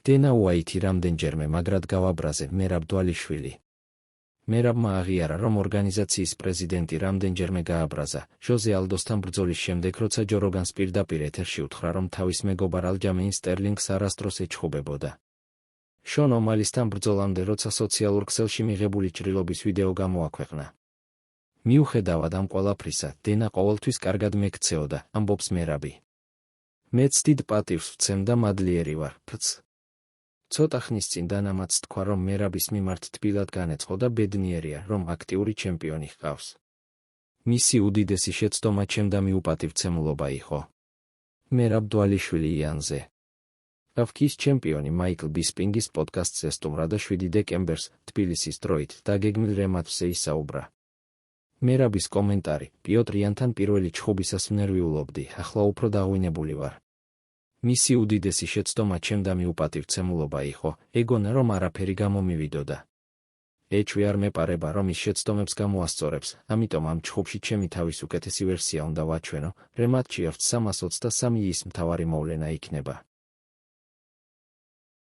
დენა უაითი რამდენჯერმე მაგრად გავაბრაზე მერაბ დვალიშვილი. მერაბმა აღიარა, რომ ორგანიზაციის პრეზიდენტი რამდენჯერმე გააბრაზა ჟოზე ალდოსთან ბრძოლის შემდეგ, როცა ჯო როგანს პირდაპირ ეთერში უთხრა, რომ თავის მეგობარ ალჯამეინ სტერლინგს არასდროს ეჩხუბებოდა. შონ ომალისთან ბრძოლამდე, როცა სოციალურ ქსელში მიღებული ჭრილობის ვიდეო გამოაქვეყნა. მიუხედავად ამ ყველაფრისა, დენა ყოველთვის კარგად მეკცეოდა, ამბობს მერაბი. მეც დიდ პატივს ვცემ და მადლიერი ვარ, ფც. ცოტა ხნის წინ დანამაც თქვა, რომ მერაბის მიმართ თბილად განეწყო და ბედნიერია, რომ აქტიური ჩემპიონი ჰყავს. მისი უდიდესი შეცდომა ჩემდა მიუპატივცემულობა იყო. მერაბ დვალიშვილი იანზე. ავქის ჩემპიონი მაიკლ ბისპინგის პოდკასტს ესტუმრა და 7 დეკემბერს თბილისის დროით დაგეგმილ რემატჩზე ისაუბრა. მერაბის კომენტარი: პიოტრიანთან პირველი ჩხუბისას ვნერვიულობდი, ახლა უფრო დაღვინებული ვარ. მისი უდიდესი შეცდომა ჩემდა მიუპატივცემულობა იყო, ეგონა, რომ არაფერი გამომივიდოდა. ეჩვი არ მეპარება, რომ ის შეცდომებს გამოასწორებს, ამიტომ ამ ჩხუბში ჩემი თავის უკეთესი ვერსია უნდა ვაჩვენო. რემატჩი 323 ის მთავარი მოვლენა იქნება.